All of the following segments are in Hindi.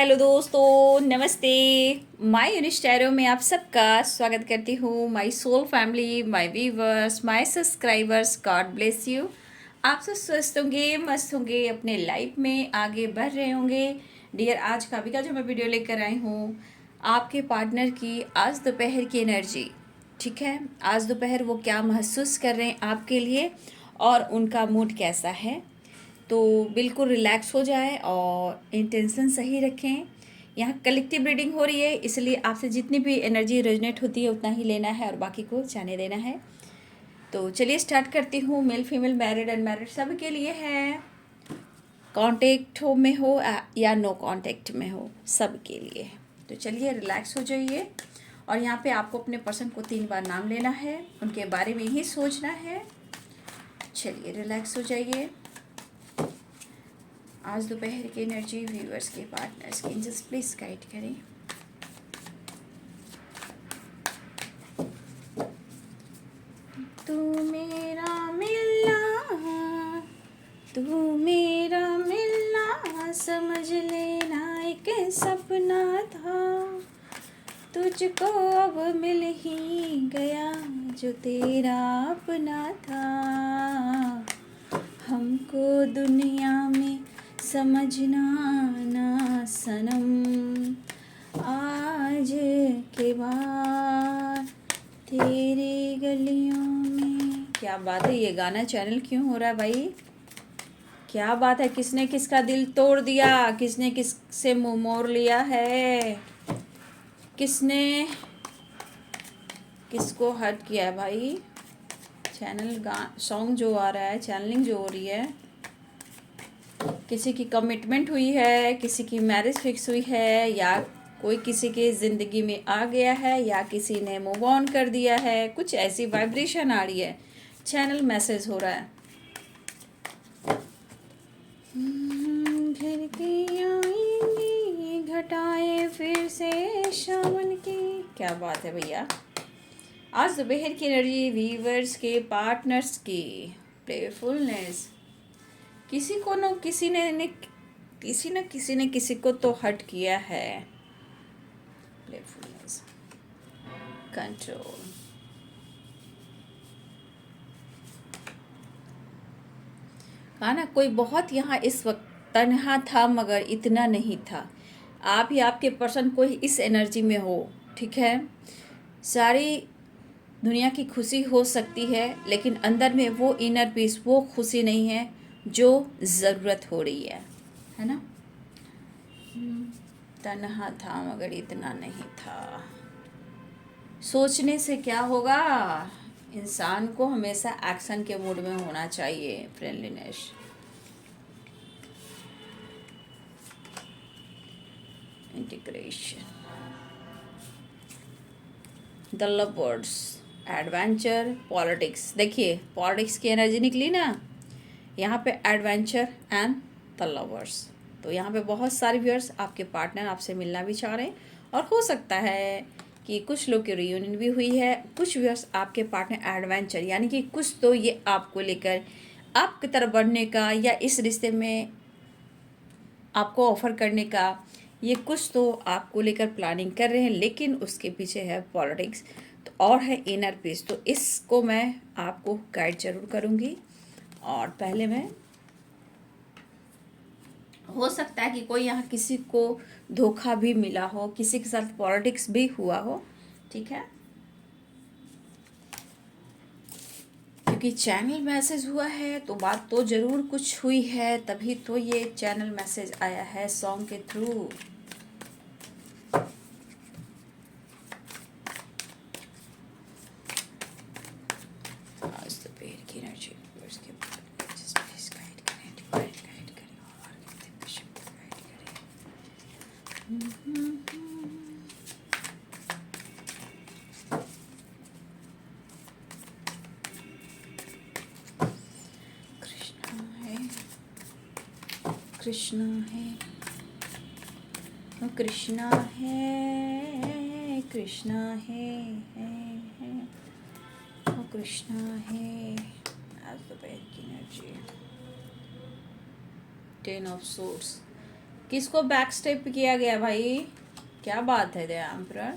हेलो दोस्तों, नमस्ते। माय यूनिश टैरो में आप सबका स्वागत करती हूँ। My soul family, my viewers, my subscribers, God bless you. आप सब स्वस्थ होंगे, मस्त होंगे, अपने लाइफ में आगे बढ़ रहे होंगे। डियर, आज का जो मैं वीडियो लेकर आई हूँ, आपके पार्टनर की आज दोपहर की एनर्जी। ठीक है, आज दोपहर वो क्या महसूस कर रहे हैं आपके लिए और उनका मूड कैसा है। तो बिल्कुल रिलैक्स हो जाए और इंटेंशन सही रखें। यहाँ कलेक्टिव रीडिंग हो रही है, इसलिए आपसे जितनी भी एनर्जी रेजोनेट होती है उतना ही लेना है और बाकी को जाने देना है। तो चलिए स्टार्ट करती हूँ। मेल फीमेल, मैरिड अनमैरिड सब के लिए है। कांटेक्ट हो में हो या नो कांटेक्ट में हो, सब के लिए है। तो चलिए रिलैक्स हो जाइए। और यहाँ पे आपको अपने पर्सन को 3 बार नाम लेना है, उनके बारे में ही सोचना है। चलिए रिलैक्स हो जाइए। आज दोपहर की एनर्जी व्यूअर्स के पार्टनर्स की एंजल्स प्लीज गाइड करें। तू मेरा मिलना, तू मेरा मिलना, समझ लेना एक सपना था। तुझको अब मिल ही गया जो तेरा अपना था। हमको दुनिया में समझना ना सनम, आज के बाद तेरी गलियों में। क्या बात है, ये गाना चैनल क्यों हो रहा है भाई? क्या बात है, किसने किसका दिल तोड़ दिया, किसने किस से मुंह मोड़ लिया है, किसने किसको हर्ट किया है भाई? चैनल सॉन्ग जो आ रहा है, चैनलिंग जो हो रही है, किसी की कमिटमेंट हुई है, किसी की मैरिज फिक्स हुई है, या कोई किसी के ज़िंदगी में आ गया है, या किसी ने मूव ऑन कर दिया है। कुछ ऐसी वाइब्रेशन आ रही है, चैनल मैसेज हो रहा है। फिर के आएंगी घटाए फिर से शामन की। क्या बात है भैया। आज दोपहर की एनर्जी वीवर्स के पार्टनर्स की प्लेफुलनेस। किसी को न किसी ने किसी को तो हर्ट किया है। Playfulness, control. कहा ना, कोई बहुत यहाँ इस वक्त तन्हा था मगर इतना नहीं था। आप ही आपके पर्सन कोई इस एनर्जी में हो, ठीक है। सारी दुनिया की खुशी हो सकती है, लेकिन अंदर में वो इनर पीस, वो खुशी नहीं है जो ज़रूरत हो रही है ना। तन्हा था मगर इतना नहीं था। सोचने से क्या होगा, इंसान को हमेशा एक्शन के मूड में होना चाहिए। Friendliness, integration, the lovers, adventure, politics. देखिए पॉलिटिक्स की एनर्जी निकली ना यहाँ पे, एडवेंचर एंड द लवर्स। तो यहाँ पे बहुत सारे व्यूअर्स आपके पार्टनर आपसे मिलना भी चाह रहे हैं, और हो सकता है कि कुछ लोग की रियूनियन भी हुई है। कुछ व्यूअर्स आपके पार्टनर एडवेंचर, यानी कि कुछ तो ये आपको लेकर आपकी तरफ बढ़ने का, या इस रिश्ते में आपको ऑफर करने का, ये कुछ तो आपको लेकर प्लानिंग कर रहे हैं, लेकिन उसके पीछे है पॉलिटिक्स तो और है इनर पीस। तो इसको मैं आपको गाइड जरूर करूँगी। और पहले मैं, हो सकता है कि कोई यहाँ किसी को धोखा भी मिला हो, किसी के साथ पॉलिटिक्स भी हुआ हो, ठीक है। क्योंकि चैनल मैसेज हुआ है तो बात तो ज़रूर कुछ हुई है, तभी तो ये चैनल मैसेज आया है सॉन्ग के थ्रू। आज तो पेड़ की एनर्जी उसके बाद जस्ट प्लीज गाइड करें, गाइड करें और गाइड करें। कृष्णा है, कृष्णा है, कृष्णा है, वो कृष्णा है। आज दोपहर की एनर्जी, 10 ऑफ सोर्ड्स, किसको बैक स्टेप किया गया भाई? क्या बात है दया एम्परर।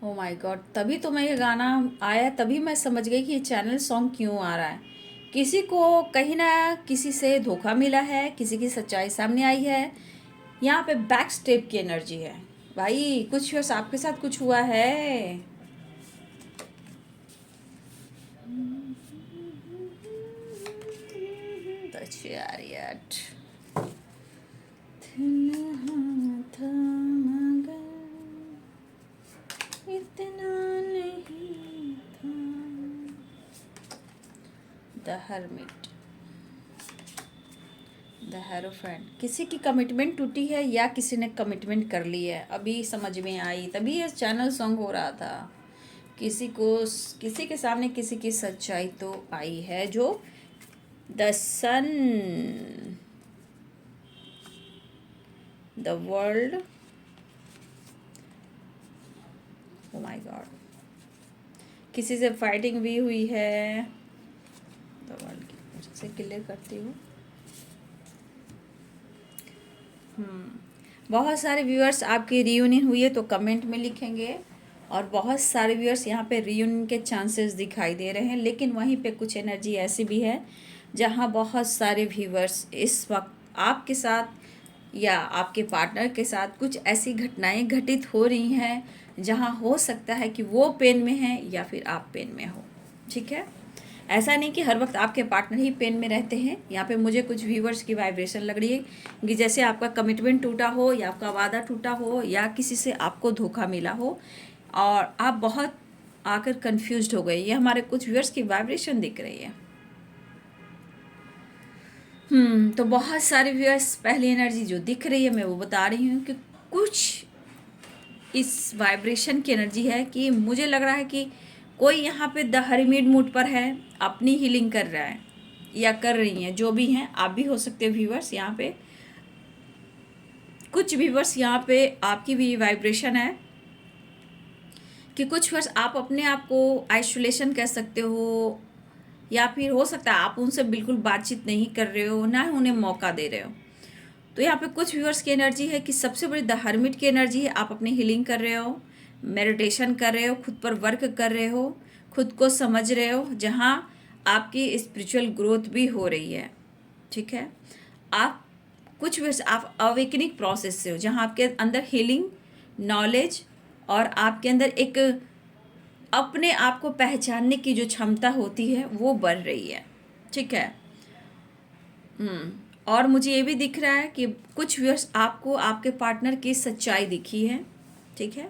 ओ माय गॉड, तभी तो मैं ये गाना आया, तभी मैं समझ गई कि ये चैनल सॉन्ग क्यों आ रहा है। किसी को कहीं ना किसी से धोखा मिला है, किसी की सच्चाई सामने आई है, यहाँ पे बैक स्टेप की एनर्जी है भाई। कुछ बस आपके साथ कुछ हुआ है। The chariot. इतना नहीं था। The hermit. The hierophant. किसी की कमिटमेंट टूटी है या किसी ने कमिटमेंट कर ली है, अभी समझ में आई, तभी ये चैनल सॉन्ग हो रहा था। किसी को, किसी के सामने किसी की सच्चाई तो आई है। जो the sun, the world, oh my God, किसी से फाइटिंग भी हुई है। द वर्ल्ड की मुझसे क्लियर करती हूँ। बहुत सारे व्यूअर्स आपकी रीयूनियन हुई है तो कमेंट में लिखेंगे, और बहुत सारे व्यूअर्स यहाँ पे रीयूनियन के चांसेस दिखाई दे रहे हैं, लेकिन वहीं पे कुछ एनर्जी ऐसी भी है जहाँ बहुत सारे व्यूअर्स इस वक्त आपके साथ या आपके पार्टनर के साथ कुछ ऐसी घटनाएं घटित हो रही हैं जहाँ हो सकता है कि वो पेन में हैं या फिर आप पेन में हो। ठीक है, ऐसा नहीं कि हर वक्त आपके पार्टनर ही पेन में रहते हैं। यहाँ पे मुझे कुछ व्यूवर्स की वाइब्रेशन लग रही है कि जैसे आपका कमिटमेंट टूटा हो या आपका वादा टूटा हो या किसी से आपको धोखा मिला हो और आप बहुत आकर कंफ्यूज्ड हो गए। ये हमारे कुछ व्यूवर्स की वाइब्रेशन दिख रही है। तो बहुत सारे व्यूअर्स, पहली एनर्जी जो दिख रही है मैं वो बता रही हूँ कि कुछ इस वाइब्रेशन की एनर्जी है कि मुझे लग रहा है कि कोई यहाँ पे द हर्मिट मूड पर है, अपनी हीलिंग कर रहा है या कर रही हैं, जो भी हैं। आप भी हो सकते हो व्यूअर्स यहाँ पे। कुछ व्यूअर्स यहाँ पे आपकी भी वाइब्रेशन है कि कुछ व्यूअर्स आप अपने आप को आइसोलेशन कह सकते हो, या फिर हो सकता है आप उनसे बिल्कुल बातचीत नहीं कर रहे हो, ना ही उन्हें मौका दे रहे हो। तो यहाँ पे कुछ व्यूअर्स की एनर्जी है कि सबसे बड़ी द हर्मिट की एनर्जी है, आप अपनी हीलिंग कर रहे हो, मेडिटेशन कर रहे हो, खुद पर वर्क कर रहे हो, खुद को समझ रहे हो, जहाँ आपकी स्पिरिचुअल ग्रोथ भी हो रही है। ठीक है, आप कुछ व्यूअर्स आप अवेकनिंग प्रोसेस से हो, जहाँ आपके अंदर हीलिंग, नॉलेज और आपके अंदर एक अपने आप को पहचानने की जो क्षमता होती है वो बढ़ रही है। ठीक है। और मुझे ये भी दिख रहा है कि कुछ व्यूअर्स आपको आपके पार्टनर की सच्चाई दिखी है। ठीक है,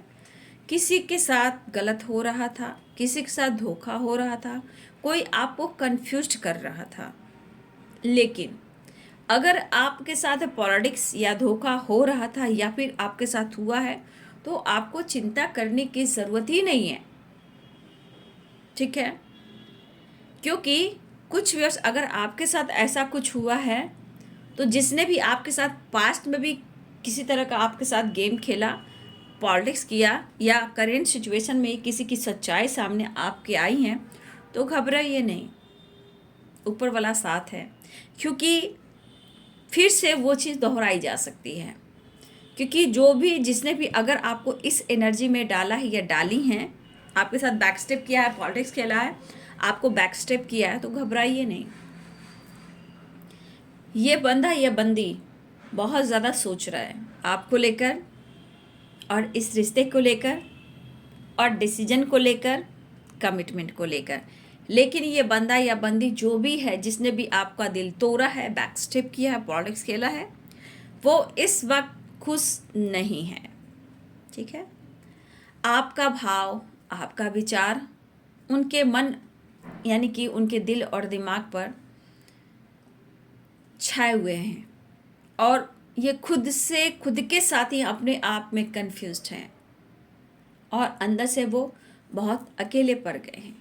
किसी के साथ गलत हो रहा था, किसी के साथ धोखा हो रहा था, कोई आपको कंफ्यूज कर रहा था। लेकिन अगर आपके साथ पॉलिटिक्स या धोखा हो रहा था या फिर आपके साथ हुआ है तो आपको चिंता करने की ज़रूरत ही नहीं है। ठीक है, क्योंकि कुछ व्यूअर्स अगर आपके साथ ऐसा कुछ हुआ है तो जिसने भी आपके साथ पास्ट में भी किसी तरह का आपके साथ गेम खेला, पॉलिटिक्स किया या करेंट सिचुएशन में किसी की सच्चाई सामने आपके आई हैं, तो घबराइए नहीं, ऊपर वाला साथ है। क्योंकि फिर से वो चीज़ दोहराई जा सकती है, क्योंकि जो भी जिसने भी अगर आपको इस एनर्जी में डाला है या डाली हैं, आपके साथ बैक स्टेप किया है, पॉलिटिक्स खेला है, आपको बैक स्टेप किया है, तो घबराइए नहीं। ये बंदा या बंदी बहुत ज़्यादा सोच रहा है आपको लेकर और इस रिश्ते को लेकर और डिसीजन को लेकर, कमिटमेंट को लेकर। लेकिन ये बंदा या बंदी जो भी है, जिसने भी आपका दिल तोड़ा है, बैक स्टेप किया है, पॉलिटिक्स खेला है, वो इस वक्त खुश नहीं है। ठीक है, आपका भाव, आपका विचार उनके मन यानी कि उनके दिल और दिमाग पर छाए हुए हैं और ये खुद से, खुद के साथ ही अपने आप में कंफ्यूज्ड हैं और अंदर से वो बहुत अकेले पड़ गए हैं,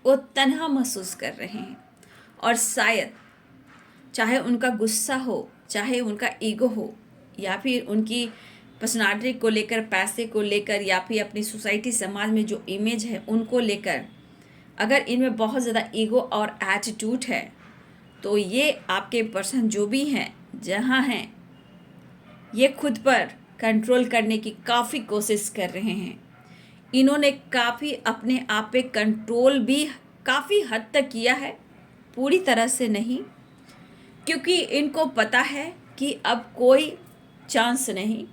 वो तन्हा महसूस कर रहे हैं। और शायद चाहे उनका गुस्सा हो, चाहे उनका ईगो हो, या फिर उनकी पर्सनालिटी को लेकर, पैसे को लेकर, या फिर अपनी सोसाइटी समाज में जो इमेज है उनको लेकर अगर इनमें बहुत ज़्यादा ईगो और एटीट्यूड है तो ये आपके पर्सन जो भी हैं, जहाँ हैं, ये खुद पर कंट्रोल करने की काफ़ी कोशिश कर रहे हैं। इन्होंने काफ़ी अपने आप पे कंट्रोल भी काफ़ी हद तक किया है, पूरी तरह से नहीं, क्योंकि इनको पता है कि अब कोई चांस नहीं,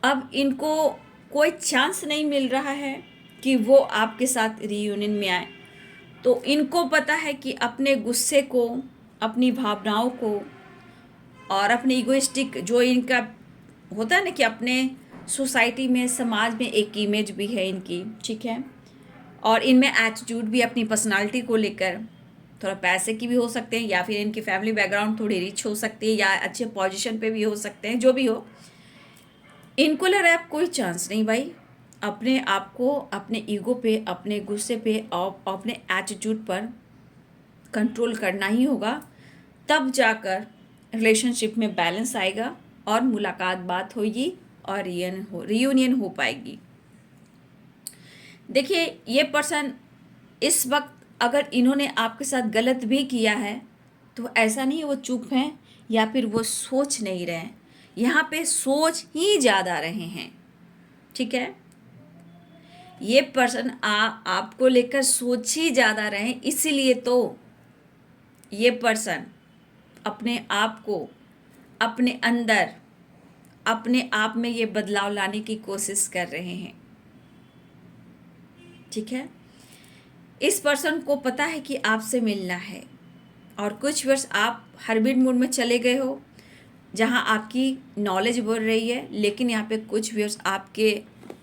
अब इनको कोई चांस नहीं मिल रहा है कि वो आपके साथ रियूनियन में आए। तो इनको पता है कि अपने गुस्से को, अपनी भावनाओं को और अपने इगोइस्टिक जो इनका होता है ना कि अपने सोसाइटी में, समाज में एक इमेज भी है इनकी, ठीक है, और इनमें एटीट्यूड भी अपनी पर्सनालिटी को लेकर, थोड़ा पैसे की भी हो सकते हैं, या फिर इनकी फैमिली बैकग्राउंड थोड़ी रिच हो सकती है, या अच्छे पोजीशन पे भी हो सकते हैं, जो भी हो। इनको लग रहा है कोई चांस नहीं भाई, अपने आप को, अपने ईगो पे, अपने गुस्से पे और अपने एटीट्यूड पर कंट्रोल करना ही होगा, तब जाकर रिलेशनशिप में बैलेंस आएगा और मुलाकात बात होगी और रियूनियन हो पाएगी। देखिए, ये पर्सन इस वक्त अगर इन्होंने आपके साथ गलत भी किया है तो ऐसा नहीं वो चुप हैं या फिर वो सोच नहीं रहे हैं, यहाँ पे सोच ही ज़्यादा रहे हैं, ठीक है। ये पर्सन आपको लेकर सोच ही ज़्यादा रहे हैं, इसीलिए तो ये पर्सन अपने आप को, अपने अंदर, अपने आप में ये बदलाव लाने की कोशिश कर रहे हैं, ठीक है। इस पर्सन को पता है कि आपसे मिलना है और कुछ वर्ष आप हर्बिट मूड में चले गए हो जहां आपकी नॉलेज बढ़ रही है, लेकिन यहाँ पे कुछ वर्ष आपके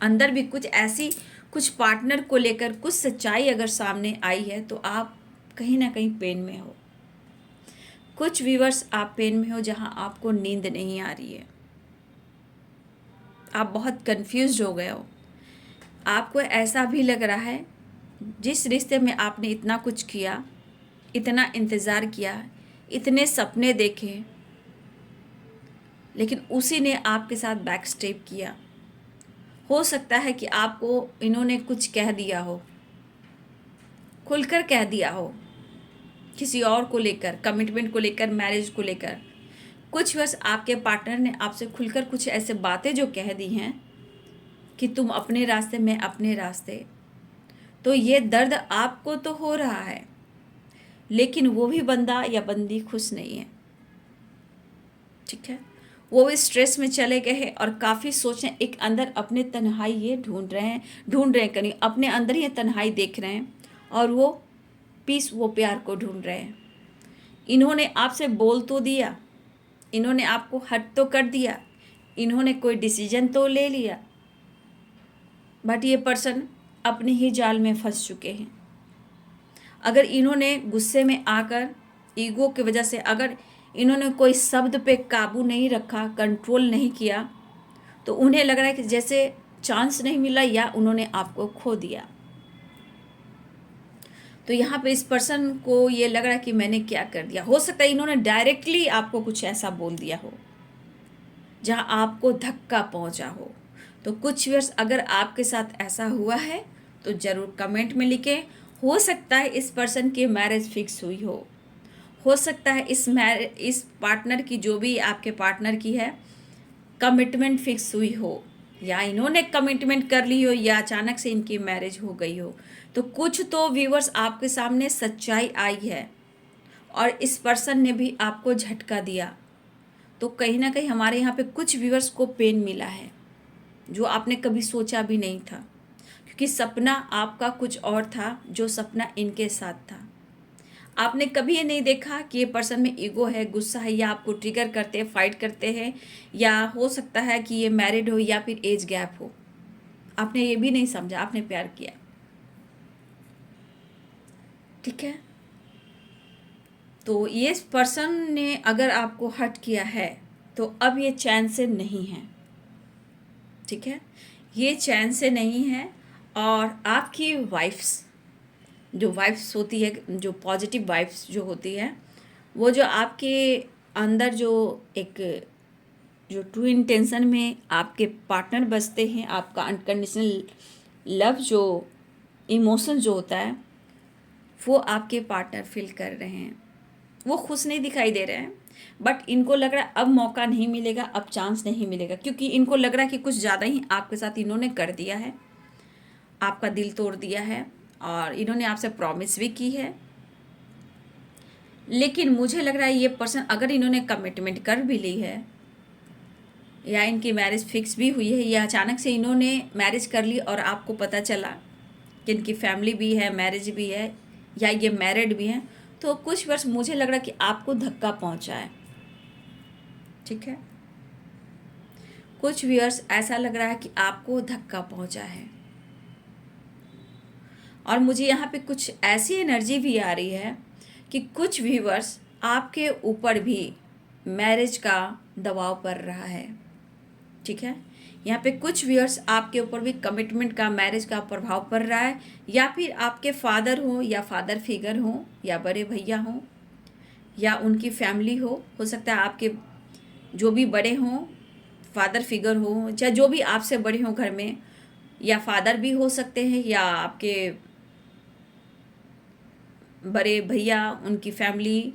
अंदर भी कुछ ऐसी, कुछ पार्टनर को लेकर कुछ सच्चाई अगर सामने आई है तो आप कहीं ना कहीं पेन में हो। कुछ व्यूअर्स आप पेन में हो जहां आपको नींद नहीं आ रही है, आप बहुत कंफ्यूज हो गए हो। आपको ऐसा भी लग रहा है जिस रिश्ते में आपने इतना कुछ किया, इतना इंतज़ार किया, इतने सपने देखे, लेकिन उसी ने आपके साथ बैक स्टेप किया। हो सकता है कि आपको इन्होंने कुछ कह दिया हो, खुलकर कह दिया हो, किसी और को लेकर, कमिटमेंट को लेकर, मैरिज को लेकर। कुछ वर्ष आपके पार्टनर ने आपसे खुलकर कुछ ऐसे बातें जो कह दी हैं कि तुम अपने रास्ते, मैं अपने रास्ते। तो ये दर्द आपको तो हो रहा है, लेकिन वो भी बंदा या बंदी खुश नहीं है, ठीक है। वो भी स्ट्रेस में चले गए हैं और काफ़ी सोचें, एक अंदर अपने तन्हाई ये ढूंढ रहे हैं, कहीं अपने अंदर ही तन्हाई देख रहे हैं और वो पीस, वो प्यार को ढूंढ रहे हैं। इन्होंने आपसे बोल तो दिया, इन्होंने आपको हट तो कर दिया, इन्होंने कोई डिसीजन तो ले लिया, बट ये पर्सन अपने ही जाल में फंस चुके हैं। अगर इन्होंने गुस्से में आकर, ईगो की वजह से अगर इन्होंने कोई शब्द पे काबू नहीं रखा, कंट्रोल नहीं किया, तो उन्हें लग रहा है कि जैसे चांस नहीं मिला या उन्होंने आपको खो दिया। तो यहाँ पे इस पर्सन को ये लग रहा है कि मैंने क्या कर दिया। हो सकता है इन्होंने डायरेक्टली आपको कुछ ऐसा बोल दिया हो जहाँ आपको धक्का पहुँचा हो। तो कुछ व्यूअर्स अगर आपके साथ ऐसा हुआ है तो ज़रूर कमेंट में लिखें। हो सकता है इस पर्सन की मैरिज फिक्स हुई हो सकता है इस पार्टनर की, जो भी आपके पार्टनर की है, कमिटमेंट फिक्स हुई हो, या इन्होंने कमिटमेंट कर ली हो, या अचानक से इनकी मैरिज हो गई हो। तो कुछ तो व्यूअर्स आपके सामने सच्चाई आई है और इस पर्सन ने भी आपको झटका दिया। तो कहीं ना कहीं हमारे यहाँ पे कुछ व्यूअर्स को पेन मिला है जो आपने कभी सोचा भी नहीं था, क्योंकि सपना आपका कुछ और था, जो सपना इनके साथ था। आपने कभी ये नहीं देखा कि ये पर्सन में ईगो है, गुस्सा है, या आपको ट्रिगर करते हैं, फाइट करते हैं, या हो सकता है कि ये मैरिड हो या फिर एज गैप हो। आपने ये भी नहीं समझा, आपने प्यार किया, ठीक है। तो ये पर्सन ने अगर आपको हर्ट किया है तो अब ये चैन से नहीं है, ठीक है, ये चैन से नहीं है। और आपकी वाइफ्स, जो वाइफ्स होती है, जो पॉजिटिव वाइफ्स जो होती है, वो जो आपके अंदर जो एक, जो ट्रू इंटेंशन में आपके पार्टनर बसते हैं, आपका अनकंडीशनल लव जो इमोशन जो होता है वो आपके पार्टनर फील कर रहे हैं। वो खुश नहीं दिखाई दे रहे हैं, बट इनको लग रहा है अब मौका नहीं मिलेगा, अब चांस नहीं मिलेगा, क्योंकि इनको लग रहा है कि कुछ ज़्यादा ही आपके साथ इन्होंने कर दिया है, आपका दिल तोड़ दिया है और इन्होंने आपसे प्रॉमिस भी की है। लेकिन मुझे लग रहा है ये पर्सन अगर इन्होंने कमिटमेंट कर भी ली है या इनकी मैरिज फिक्स भी हुई है या अचानक से इन्होंने मैरिज कर ली और आपको पता चला कि इनकी फैमिली भी है, मैरिज भी है या ये मैरिड भी हैं, तो कुछ वर्ष मुझे लग रहा है कि आपको धक्का पहुंचा है। ठीक है, कुछ व्यूअर्स ऐसा लग रहा है कि आपको धक्का पहुंचा है। और मुझे यहाँ पे कुछ ऐसी एनर्जी भी आ रही है कि कुछ व्यूअर्स आपके ऊपर भी मैरिज का दबाव पड़ रहा है। ठीक है, यहाँ पे कुछ व्यूअर्स आपके ऊपर भी कमिटमेंट का, मैरिज का प्रभाव पड़ रहा है, या फिर आपके फादर हो या फादर फिगर हो या बड़े भैया हो या उनकी फैमिली हो सकता है आपके जो भी बड़े हों, फादर फिगर हो, चाहे जो भी आपसे बड़े हों घर में, या फादर भी हो सकते हैं या आपके बड़े भैया उनकी फैमिली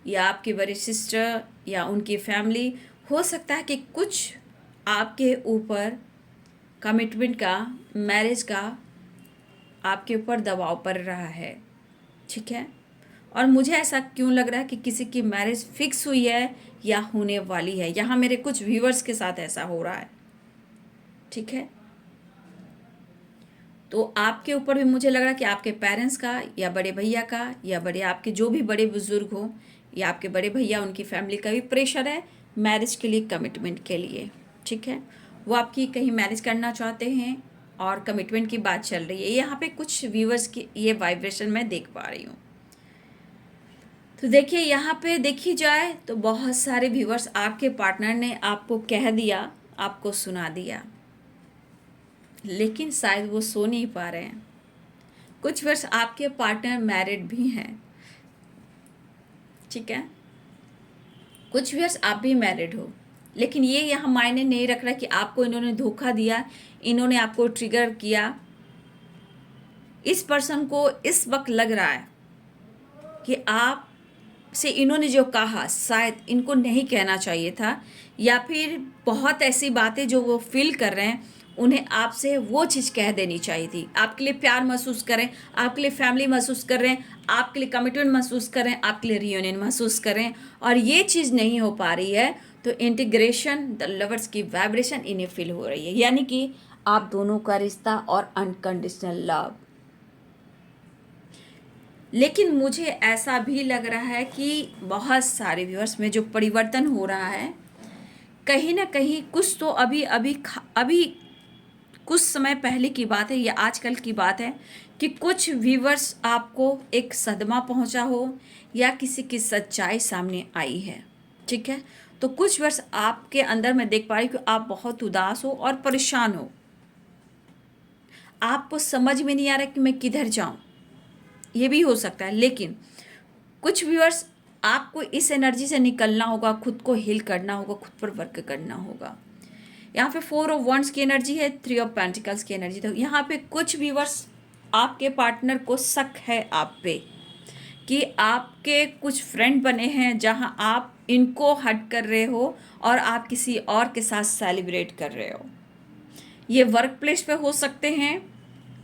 या आपके बड़े सिस्टर या उनकी फैमिली। हो सकता है कि कुछ आपके ऊपर कमिटमेंट का, मैरिज का आपके ऊपर दबाव पड़ रहा है। ठीक है, और मुझे ऐसा क्यों लग रहा है कि किसी की मैरिज फिक्स हुई है या होने वाली है। यहाँ मेरे कुछ व्यूअर्स के साथ ऐसा हो रहा है। ठीक है, तो आपके ऊपर भी मुझे लग रहा है कि आपके पेरेंट्स का या बड़े भैया का या बड़े आपके जो भी बड़े बुजुर्ग हो या आपके बड़े भैया उनकी फैमिली का भी प्रेशर है मैरिज के लिए, कमिटमेंट के लिए। ठीक है, वो आपकी कहीं मैरिज करना चाहते हैं और कमिटमेंट की बात चल रही है। यहाँ पे कुछ व्यूअर्स की ये वाइब्रेशन मैं देख पा रही हूँ। तो देखिए, यहाँ पे देखी जाए तो बहुत सारे व्यूअर्स आपके पार्टनर ने आपको कह दिया, आपको सुना दिया, लेकिन शायद वो सो नहीं पा रहे हैं। कुछ वर्ष आपके पार्टनर मैरिड भी हैं। ठीक है, कुछ वर्ष आप भी मैरिड हो, लेकिन ये यहाँ मायने नहीं रख रहा कि आपको इन्होंने धोखा दिया, इन्होंने आपको ट्रिगर किया। इस पर्सन को इस वक्त लग रहा है कि आप से इन्होंने जो कहा शायद इनको नहीं कहना चाहिए था, या फिर बहुत ऐसी बातें जो वो फील कर रहे हैं उन्हें आपसे वो चीज़ कह देनी चाहिए थी। आपके लिए प्यार महसूस करें, आपके लिए फैमिली महसूस कर रहे हैं, आपके लिए कमिटमेंट महसूस करें, आपके लिए रियूनियन महसूस करें, और ये चीज़ नहीं हो पा रही है। तो इंटीग्रेशन, द लवर्स की वाइब्रेशन इन्हें फील हो रही है, यानी कि आप दोनों का रिश्ता और अनकंडीशनल लव। लेकिन मुझे ऐसा भी लग रहा है कि बहुत सारे व्यूअर्स में जो परिवर्तन हो रहा है, कहीं ना कहीं कुछ तो अभी कुछ समय पहले की बात है या आजकल की बात है कि कुछ व्यूअर्स आपको एक सदमा पहुंचा हो या किसी की सच्चाई सामने आई है। ठीक है, तो कुछ वर्ष आपके अंदर मैं देख पा रही हूँ कि आप बहुत उदास हो और परेशान हो। आपको समझ में नहीं आ रहा कि मैं किधर जाऊँ, ये भी हो सकता है। लेकिन कुछ व्यूअर्स आपको इस एनर्जी से निकलना होगा, खुद को हील करना होगा, खुद पर वर्क करना होगा। यहाँ पे 4 ऑफ वंड्स की एनर्जी है, 3 ऑफ पेंटिकल्स की एनर्जी। तो यहाँ पे कुछ व्यूअर्स आपके पार्टनर को शक है आप पे कि आपके कुछ फ्रेंड बने हैं जहाँ आप इनको हट कर रहे हो और आप किसी और के साथ सेलिब्रेट कर रहे हो। ये वर्क प्लेस पे हो सकते हैं,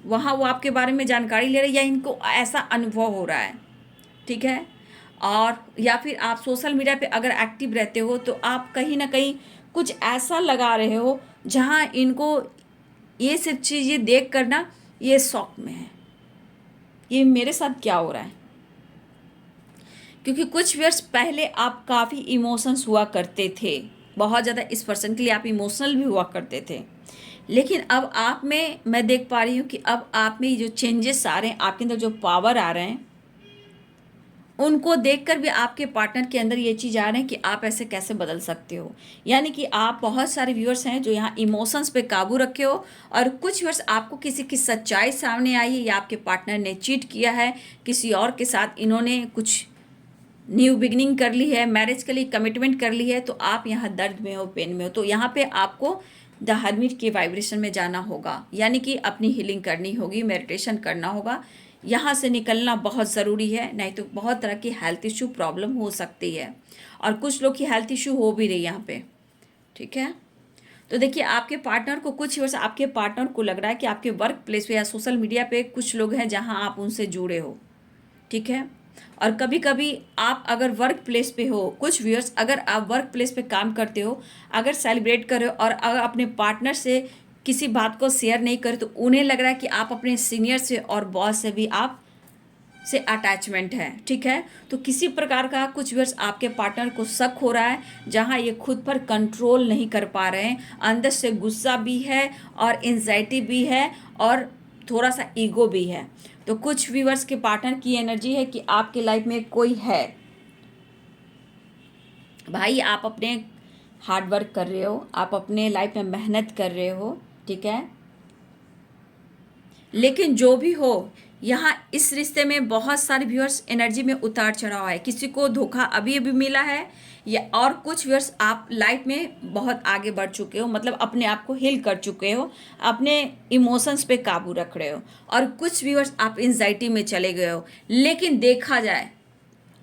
वहाँ वो आपके बारे में जानकारी ले रहे हैं या इनको ऐसा अनुभव हो रहा है। ठीक है, और या फिर आप सोशल मीडिया पे अगर एक्टिव रहते हो तो आप कहीं ना कहीं कुछ ऐसा लगा रहे हो जहाँ इनको ये सब चीज़ें देख कर ना ये शौक में है, ये मेरे साथ क्या हो रहा है। क्योंकि कुछ वर्ष पहले आप काफ़ी इमोशंस हुआ करते थे, बहुत ज़्यादा इस पर्सन के लिए आप इमोशनल भी हुआ करते थे। लेकिन अब आप में मैं देख पा रही हूँ कि अब आप में जो चेंजेस आ रहे हैं, आपके अंदर जो पावर आ रहे हैं, उनको देखकर भी आपके पार्टनर के अंदर ये चीज़ आ रहे हैं कि आप ऐसे कैसे बदल सकते हो। यानी कि आप बहुत सारे व्यूअर्स हैं जो यहाँ इमोशंस पे काबू रखे हो, और कुछ व्यूअर्स आपको किसी की सच्चाई सामने आई है या आपके पार्टनर ने चीट किया है किसी और के साथ, इन्होंने कुछ न्यू बिगनिंग कर ली है, मैरिज के लिए कमिटमेंट कर ली है, तो आप यहाँ दर्द में हो, पेन में हो। तो यहाँ पे आपको द हर्मिट के वाइब्रेशन में जाना होगा, यानी कि अपनी हीलिंग करनी होगी, मेडिटेशन करना होगा। यहाँ से निकलना बहुत ज़रूरी है, नहीं तो बहुत तरह की हेल्थ इशू प्रॉब्लम हो सकती है, और कुछ लोग की हेल्थ इशू हो भी रही है यहाँ पे। ठीक है, तो देखिए आपके पार्टनर को कुछ वर्ष, आपके पार्टनर को लग रहा है कि आपके वर्क प्लेस पे या सोशल मीडिया पे कुछ लोग हैं जहाँ आप उनसे जुड़े हो। ठीक है, और कभी कभी आप अगर वर्क प्लेस पे हो, कुछ व्यूअर्स अगर आप वर्क प्लेस पे काम करते हो, अगर सेलिब्रेट कर रहे हो और अगर अपने पार्टनर से किसी बात को शेयर नहीं करे, तो उन्हें लग रहा है कि आप अपने सीनियर से और बॉस से भी आप से अटैचमेंट है। ठीक है, तो किसी प्रकार का कुछ व्यूअर्स आपके पार्टनर को शक हो रहा है, जहां ये खुद पर कंट्रोल नहीं कर पा रहे हैं, अंदर से गुस्सा भी है और एंजाइटी भी है और थोड़ा सा ईगो भी है। तो कुछ व्यूअर्स के पार्टनर की एनर्जी है कि आपके लाइफ में कोई है भाई, आप अपने हार्ड वर्क कर रहे हो, आप अपने लाइफ में मेहनत कर रहे हो। ठीक है, लेकिन जो भी हो, यहाँ इस रिश्ते में बहुत सारे व्यूअर्स एनर्जी में उतार चढ़ाव है, किसी को धोखा अभी अभी मिला है, या और कुछ व्यूअर्स आप लाइफ में बहुत आगे बढ़ चुके हो, मतलब अपने आप को हील कर चुके हो, अपने इमोशंस पे काबू रख रहे हो, और कुछ व्यूअर्स आप एंजाइटी में चले गए हो। लेकिन देखा जाए,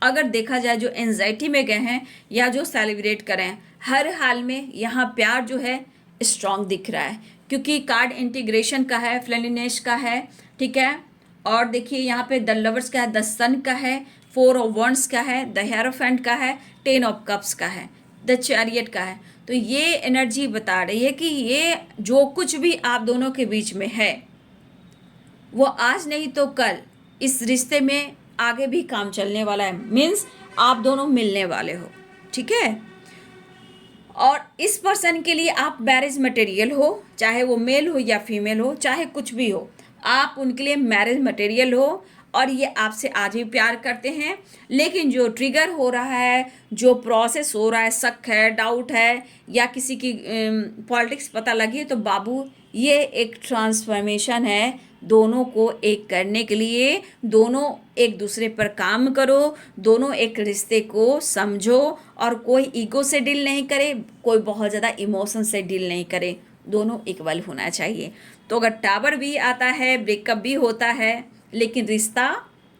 अगर देखा जाए जो एंजाइटी में गए हैं या जो सेलिब्रेट करें, हर हाल में यहाँ प्यार जो है स्ट्रांग दिख रहा है, क्योंकि कार्ड इंटीग्रेशन का है, फ्रेंडलीनेस का है। ठीक है, और देखिए यहाँ पे द लवर्स का है, द सन का है, 4 ऑफ वंड्स का है, द हेरोफेंट का है, 10 ऑफ कप्स का है, द चैरियट का है। तो ये एनर्जी बता रही है कि ये जो कुछ भी आप दोनों के बीच में है, वो आज नहीं तो कल इस रिश्ते में आगे भी काम चलने वाला है। मीन्स आप दोनों मिलने वाले हो। ठीक है, और इस पर्सन के लिए आप मैरिज मटेरियल हो, चाहे वो मेल हो या फीमेल हो, चाहे कुछ भी हो, आप उनके लिए मैरिज मटेरियल हो, और ये आपसे आज भी प्यार करते हैं। लेकिन जो ट्रिगर हो रहा है, जो प्रोसेस हो रहा है, शक है, डाउट है, या किसी की पॉलिटिक्स पता लगी है, तो बाबू ये एक ट्रांसफॉर्मेशन है। दोनों को एक करने के लिए दोनों एक दूसरे पर काम करो, दोनों एक रिश्ते को समझो, और कोई ईगो से डील नहीं करे, कोई बहुत ज़्यादा इमोशन से डील नहीं करे, दोनों इक्वल होना चाहिए। तो अगर टावर भी आता है, ब्रेकअप भी होता है, लेकिन रिश्ता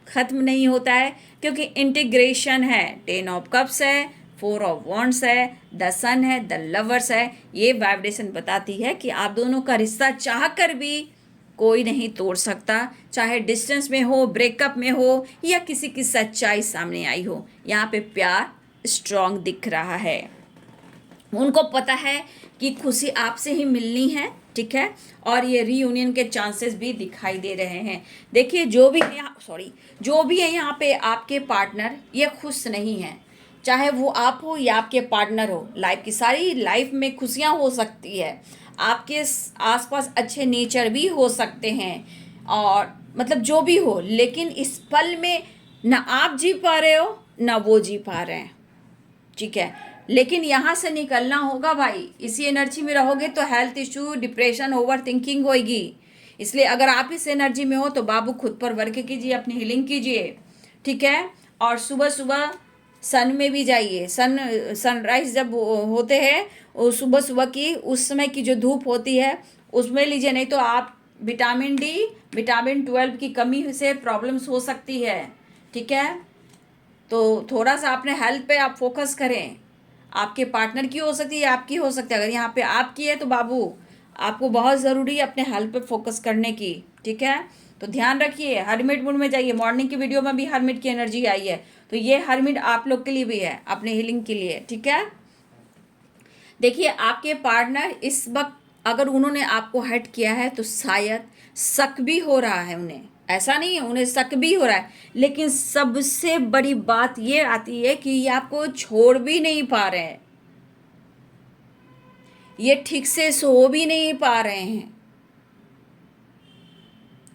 ख़त्म नहीं होता है, क्योंकि इंटीग्रेशन है। 10 ऑफ कप्स है, 4 ऑफ वॉन्ड्स है, द सन है, द लवर्स है। ये वाइब्रेशन बताती है कि आप दोनों का रिश्ता चाह कर भी कोई नहीं तोड़ सकता, चाहे डिस्टेंस में हो, ब्रेकअप में हो, या किसी की सच्चाई सामने आई हो। यहाँ पे प्यार स्ट्रांग दिख रहा है, उनको पता है कि खुशी आपसे ही मिलनी है। ठीक है, और ये रीयूनियन के चांसेस भी दिखाई दे रहे हैं। देखिए जो भी है यहाँ, जो भी है यहाँ पे आपके पार्टनर, ये खुश नहीं है, चाहे वो आप हो या आपके पार्टनर हो। लाइफ की सारी लाइफ में खुशियाँ हो सकती है, आपके आसपास अच्छे नेचर भी हो सकते हैं, और मतलब जो भी हो, लेकिन इस पल में ना आप जी पा रहे हो ना वो जी पा रहे हैं। ठीक है, लेकिन यहाँ से निकलना होगा भाई। इसी एनर्जी में रहोगे तो health issue, depression, over thinking होगी। इसलिए अगर आप इस एनर्जी में हो तो बाबू खुद पर वर्क कीजिए, अपनी हीलिंग कीजिए। ठीक है, और सुबह सुबह सन में भी जाइए। सनराइज जब होते हैं सुबह सुबह की, उस समय की जो धूप होती है उसमें लीजिए, नहीं तो आप विटामिन डी, विटामिन 12 की कमी से प्रॉब्लम्स हो सकती है। ठीक है, तो थोड़ा सा अपने हेल्थ पे आप फोकस करें। आपके पार्टनर की हो सकती है, आपकी हो सकती है। अगर यहाँ पे आपकी है तो बाबू आपको बहुत ज़रूरी है अपने हेल्थ पे फोकस करने की। ठीक है, तो ध्यान रखिए, हर्मिट मूड में जाइए। मॉर्निंग की वीडियो में भी हर्मिट की एनर्जी आई है, तो ये हर्मिट आप लोग के लिए भी है, अपने हीलिंग के लिए। ठीक है, देखिए आपके पार्टनर इस वक्त अगर उन्होंने आपको हर्ट किया है तो शायद शक भी हो रहा है उन्हें, ऐसा नहीं है, उन्हें शक भी हो रहा है। लेकिन सबसे बड़ी बात ये आती है कि ये आपको छोड़ भी नहीं पा रहे हैं, ये ठीक से सो भी नहीं पा रहे हैं,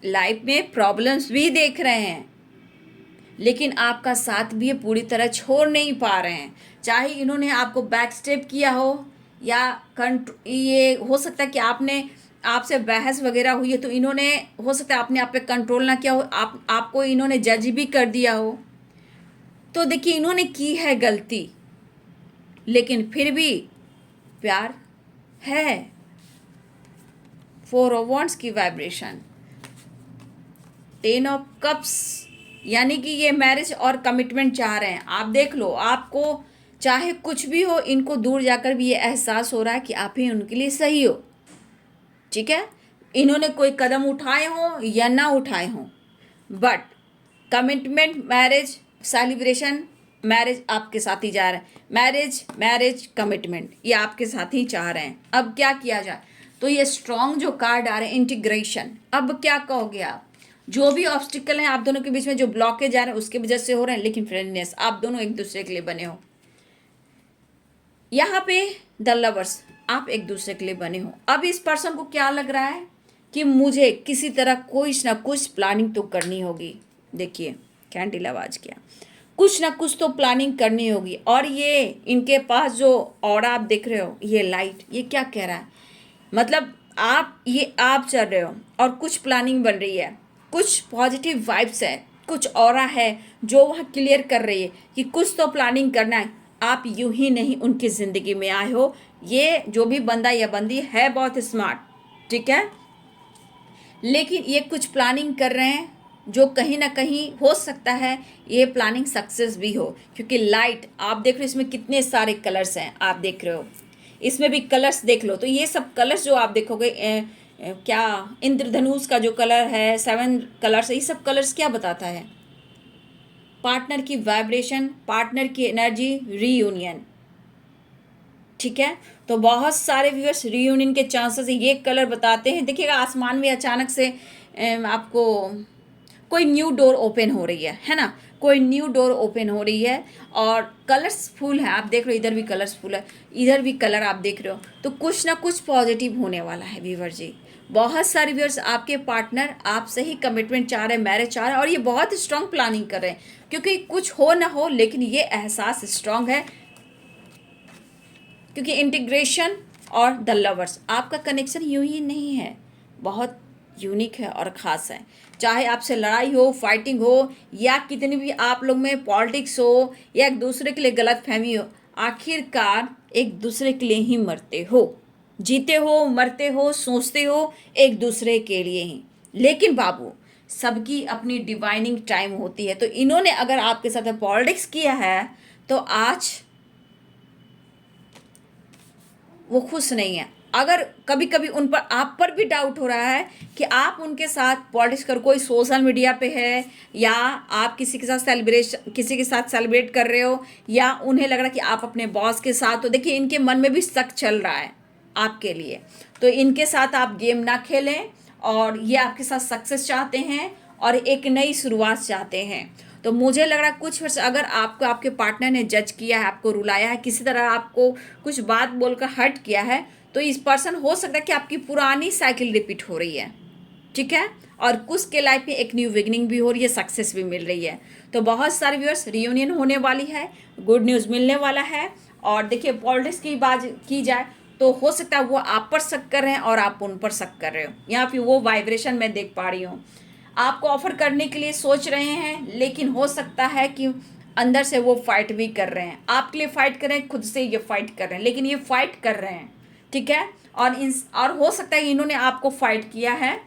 लाइफ में प्रॉब्लम्स भी देख रहे हैं, लेकिन आपका साथ भी ये पूरी तरह छोड़ नहीं पा रहे हैं। चाहे इन्होंने आपको बैक स्टेप किया हो, या ये हो सकता है कि आपने आपसे बहस वगैरह हुई है तो इन्होंने, हो सकता है आपने आप पे कंट्रोल ना किया हो, आपको इन्होंने जज भी कर दिया हो। तो देखिए इन्होंने की है गलती, लेकिन फिर भी प्यार है, 4 ऑफ वॉन्ड्स की वाइब्रेशन, 10 ऑफ कप्स, यानी कि ये मैरिज और कमिटमेंट चाह रहे हैं। आप देख लो, आपको चाहे कुछ भी हो, इनको दूर जाकर भी ये एहसास हो रहा है कि आप ही उनके लिए सही हो। ठीक है, इन्होंने कोई कदम उठाए हो या ना उठाए हो, but commitment, marriage, celebration, marriage आपके साथ ही जा रहे हैं। मैरिज मैरिज कमिटमेंट ये आपके साथ ही चाह रहे हैं। अब क्या किया जाए, तो ये स्ट्रॉन्ग जो कार्ड आ रहे हैं, इंटीग्रेशन। अब क्या कहोगे आप, जो भी ऑब्स्टिकल हैं आप दोनों के बीच में, जो ब्लॉकेज आ रहे हैं उसके वजह से हो रहे हैं, लेकिन फ्रेंडनेस, आप दोनों एक दूसरे के लिए बने हो। यहाँ पे द लवर्स, आप एक दूसरे के लिए बने हो। अब इस पर्सन को क्या लग रहा है कि मुझे किसी तरह कुछ ना कुछ प्लानिंग तो करनी होगी। देखिए कैंडल आवाज किया, कुछ ना कुछ तो प्लानिंग करनी होगी। और ये इनके पास जो ऑरा आप देख रहे हो, ये लाइट, ये क्या कह रहा है, मतलब आप चल रहे हो और कुछ प्लानिंग बन रही है, कुछ पॉजिटिव वाइब्स है, कुछ ऑरा है जो वह क्लियर कर रही है कि कुछ तो प्लानिंग करना है। आप यूं ही नहीं उनकी ज़िंदगी में आए हो। ये जो भी बंदा या बंदी है बहुत स्मार्ट, ठीक है, लेकिन ये कुछ प्लानिंग कर रहे हैं जो कहीं ना कहीं हो सकता है ये प्लानिंग सक्सेस भी हो। क्योंकि लाइट आप देख रहे हो, इसमें कितने सारे कलर्स हैं, आप देख रहे हो, इसमें भी कलर्स देख लो। तो ये सब कलर्स जो आप देखोगे, क्या इंद्रधनुष का जो कलर है, 7 कलर्स, ये सब कलर्स क्या बताता है, पार्टनर की वाइब्रेशन, पार्टनर की एनर्जी, रीयूनियन। ठीक है, तो बहुत सारे व्यूअर्स रीयूनियन के चांसेस ये कलर बताते हैं। देखिएगा आसमान में अचानक से आपको कोई न्यू डोर ओपन हो रही है ना, कोई न्यू डोर ओपन हो रही है और कलर्सफुल है। आप देख रहे हो इधर भी कलर्सफुल है, इधर भी कलर आप देख रहे हो, तो कुछ ना कुछ पॉजिटिव होने वाला है व्यूअर जी। बहुत सारे व्यूअर्स आपके पार्टनर आपसे ही कमिटमेंट चाह रहे हैं, मैरिज चाह रहे हैं, और ये बहुत स्ट्रांग प्लानिंग कर रहे हैं। क्योंकि कुछ हो ना हो, लेकिन ये एहसास स्ट्रांग है, क्योंकि इंटीग्रेशन और द लवर्स, आपका कनेक्शन यूं ही नहीं है, बहुत यूनिक है और ख़ास है। चाहे आपसे लड़ाई हो, फाइटिंग हो, या कितनी भी आप लोग में पॉलिटिक्स हो, या एक दूसरे के लिए गलत फहमी हो, आखिरकार एक दूसरे के लिए ही मरते हो, जीते हो, मरते हो, सोचते हो एक दूसरे के लिए ही। लेकिन बाबू, सबकी अपनी डिवाइनिंग टाइम होती है। तो इन्होंने अगर आपके साथ पॉलिटिक्स किया है तो आज वो खुश नहीं है। अगर कभी कभी उन पर, आप पर भी डाउट हो रहा है कि आप उनके साथ पॉलिटिक्स कर, कोई सोशल मीडिया पे है, या आप किसी के साथ किसी के साथ सेलिब्रेट कर रहे हो, या उन्हें लग रहा है कि आप अपने बॉस के साथ हो। देखिए इनके मन में भी शक चल रहा है आपके लिए, तो इनके साथ आप गेम ना खेलें, और ये आपके साथ सक्सेस चाहते हैं और एक नई शुरुआत चाहते हैं। तो मुझे लग रहा है कुछ वर्ष अगर आपको आपके पार्टनर ने जज किया है, आपको रुलाया है, किसी तरह आपको कुछ बात बोलकर हर्ट किया है, तो इस पर्सन हो सकता है कि आपकी पुरानी साइकिल रिपीट हो रही है। ठीक है, और कुछ के लाइफ में एक न्यू बिगनिंग भी हो रही है, सक्सेस भी मिल रही है। तो बहुत सारे व्यूअर्स, रियूनियन होने वाली है, गुड न्यूज़ मिलने वाला है। और देखिए पॉलिटिक्स की बात की जाए तो हो सकता है वो आप पर शक कर रहे हैं और आप उन पर शक कर रहे हो। यहाँ पे वो वाइब्रेशन मैं देख पा रही हूँ, आपको ऑफर करने के लिए सोच रहे हैं, लेकिन हो सकता है कि अंदर से वो फाइट भी कर रहे हैं, आपके लिए फाइट कर रहे हैं, खुद से ये फाइट कर रहे हैं, लेकिन ये फाइट कर रहे हैं। ठीक है, और हो सकता है इन्होंने आपको फाइट किया है।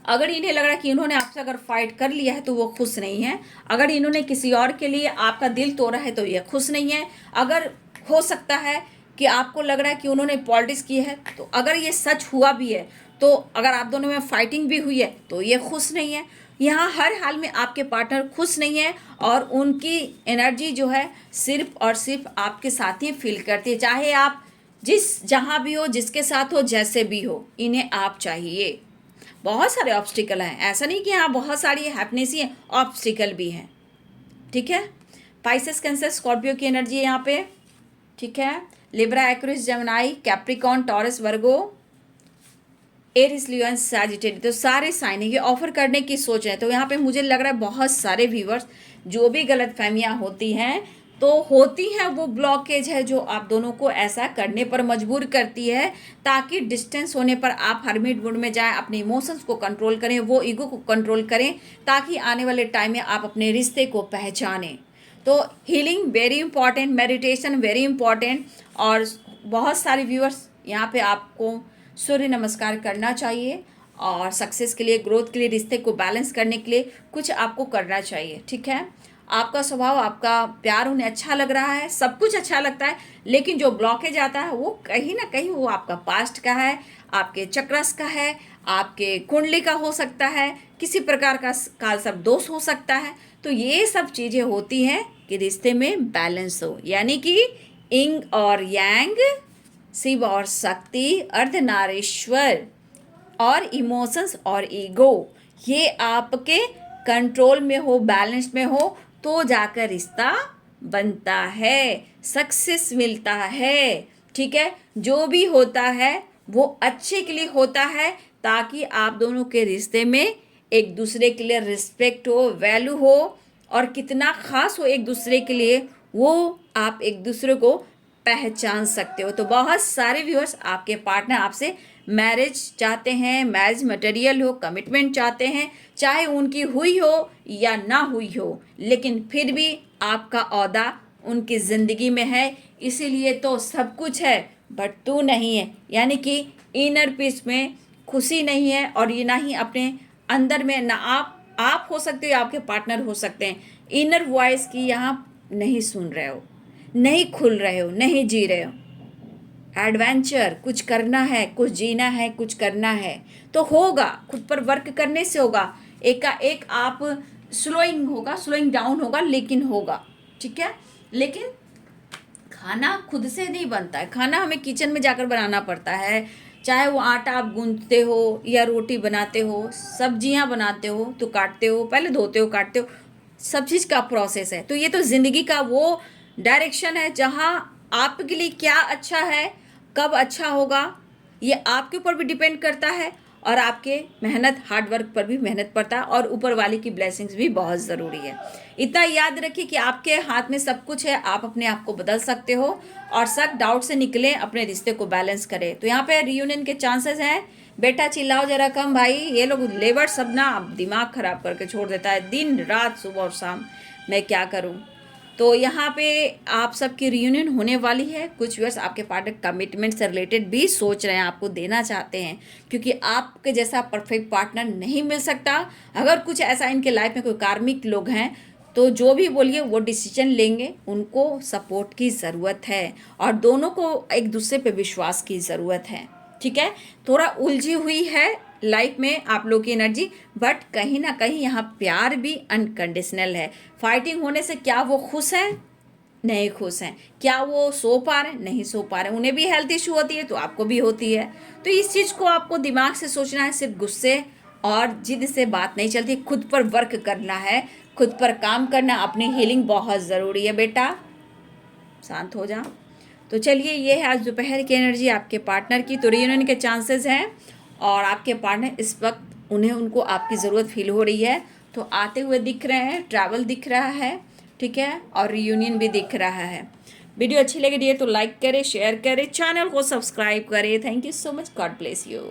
अगर इन्हें लग रहा है कि इन्होंने आपसे अगर फाइट कर लिया है तो वो खुश नहीं है। अगर इन्होंने किसी और के लिए आपका दिल तोड़ा है तो ये खुश नहीं है। अगर हो सकता है कि आपको लग रहा है कि उन्होंने पॉलिटिक्स की है, तो अगर ये सच हुआ भी है, तो अगर आप दोनों में फाइटिंग भी हुई है तो ये खुश नहीं है। यहाँ हर हाल में आपके पार्टनर खुश नहीं है, और उनकी एनर्जी जो है सिर्फ और सिर्फ आपके साथ ही फील करती है। चाहे आप जहाँ भी हो, जिसके साथ हो, जैसे भी हो, इन्हें आप चाहिए। बहुत सारे ऑब्स्टिकल हैं, ऐसा नहीं कि हाँ बहुत सारी हैप्पीनेस ही है, ऑब्स्टिकल भी हैं। ठीक है, पाइसेस, कैंसर, स्कॉर्पियो की एनर्जी है यहाँ पे। ठीक है, Libra, Aquarius, Gemini, Capricorn, Taurus, Virgo, Aries, Leo and Sagittarius, तो सारे साइन है। ये ऑफर करने की सोच है। तो यहाँ पे मुझे लग रहा है बहुत सारे व्यूवर्स, जो भी गलत फहमियाँ होती हैं तो होती हैं, वो ब्लॉकेज है जो आप दोनों को ऐसा करने पर मजबूर करती है, ताकि डिस्टेंस होने पर आप हर्मिट मोड में जाएं, अपने इमोशंस को कंट्रोल करें, वो ईगो को कंट्रोल करें, ताकि आने वाले टाइम में आप अपने रिश्ते को पहचानें। तो healing very important, meditation very important. और बहुत सारे व्यूअर्स यहाँ पे आपको सूर्य नमस्कार करना चाहिए और सक्सेस के लिए, ग्रोथ के लिए, रिश्ते को बैलेंस करने के लिए कुछ आपको करना चाहिए। ठीक है, आपका स्वभाव, आपका प्यार उन्हें अच्छा लग रहा है, सब कुछ अच्छा लगता है, लेकिन जो ब्लॉकेज आता है वो कहीं ना कहीं वो आपका पास्ट का है, आपके चक्रस का है, आपके कुंडली का हो सकता है, किसी प्रकार का काल सब दोष हो सकता है। तो ये सब चीज़ें होती हैं कि रिश्ते में बैलेंस हो, यानी कि इंग और यांग, शिव और शक्ति, अर्धनारीश्वर और इमोशंस और ईगो, ये आपके कंट्रोल में हो, बैलेंस में हो, तो जाकर रिश्ता बनता है, सक्सेस मिलता है। ठीक है, जो भी होता है वो अच्छे के लिए होता है, ताकि आप दोनों के रिश्ते में एक दूसरे के लिए रिस्पेक्ट हो, वैल्यू हो, और कितना खास हो एक दूसरे के लिए वो आप एक दूसरे को पहचान सकते हो। तो बहुत सारे व्यूअर्स आपके पार्टनर आपसे मैरिज चाहते हैं, मैरिज मटेरियल हो, कमिटमेंट चाहते हैं, चाहे उनकी हुई हो या ना हुई हो, लेकिन फिर भी आपका औहदा उनकी ज़िंदगी में है, इसीलिए तो सब कुछ है बट तू नहीं है, यानी कि इनर पीस में खुशी नहीं है, और ये ना ही अपने अंदर में, ना आप हो सकते हो, आपके पार्टनर हो सकते हैं, इनर वॉइस की यहाँ नहीं सुन रहे हो, नहीं खुल रहे हो, नहीं जी रहे हो। एडवेंचर कुछ करना है, कुछ जीना है, कुछ करना है तो होगा, खुद पर वर्क करने से होगा। एक का एक आप स्लोइंग होगा, स्लोइंग डाउन होगा, लेकिन होगा। ठीक है, लेकिन खाना खुद से नहीं बनता है, खाना हमें किचन में जाकर बनाना पड़ता है, चाहे वो आटा आप गूंथते हो या रोटी बनाते हो, सब्जियां बनाते हो तो काटते हो, पहले धोते हो, काटते हो, सब चीज़ का प्रोसेस है। तो ये तो ज़िंदगी का वो डायरेक्शन है जहाँ आपके लिए क्या अच्छा है, कब अच्छा होगा, ये आपके ऊपर भी डिपेंड करता है, और आपके मेहनत, हार्ड वर्क पर भी मेहनत पड़ता है, और ऊपर वाले की ब्लेसिंग्स भी बहुत ज़रूरी है। इतना याद रखिए कि आपके हाथ में सब कुछ है, आप अपने आप को बदल सकते हो, और शक डाउट से निकलें, अपने रिश्ते को बैलेंस करें। तो यहाँ पे रियूनियन के चांसेस हैं। बेटा चिल्लाओ जरा कम भाई, ये लोग लेबर सब ना दिमाग खराब करके छोड़ देता है, दिन रात सुबह और शाम, मैं क्या करूँ। तो यहाँ पे आप सबकी रियूनियन होने वाली है। कुछ व्यूअर्स आपके पार्टनर कमिटमेंट से रिलेटेड भी सोच रहे हैं, आपको देना चाहते हैं, क्योंकि आपके जैसा परफेक्ट पार्टनर नहीं मिल सकता। अगर कुछ ऐसा इनके लाइफ में कोई कार्मिक लोग हैं तो जो भी बोलिए वो डिसीजन लेंगे, उनको सपोर्ट की ज़रूरत है, और दोनों को एक दूसरे पे विश्वास की ज़रूरत है। ठीक है, थोड़ा उलझी हुई है लाइफ में आप लोग की एनर्जी, बट कहीं ना कहीं यहाँ प्यार भी अनकंडीशनल है। फाइटिंग होने से क्या वो खुश हैं? नहीं खुश हैं। क्या वो सो पा रहे? नहीं सो पा रहे। उन्हें भी हेल्थ इशू होती है तो आपको भी होती है। तो इस चीज़ को आपको दिमाग से सोचना है, सिर्फ गुस्से और जिद से बात नहीं चलती, खुद पर वर्क करना है, खुद पर काम करना, अपनी हीलिंग बहुत ज़रूरी है। बेटा शांत हो जा। तो चलिए, ये है आज दोपहर की एनर्जी आपके पार्टनर की। तो रियूनियन के चांसेस हैं, और आपके पार्टनर इस वक्त उनको आपकी ज़रूरत फील हो रही है, तो आते हुए दिख रहे हैं, ट्रैवल दिख रहा है। ठीक है, और रियूनियन भी दिख रहा है। वीडियो अच्छी लगी तो लाइक करें, शेयर करें, चैनल को सब्सक्राइब करें। Thank you so much, God bless you.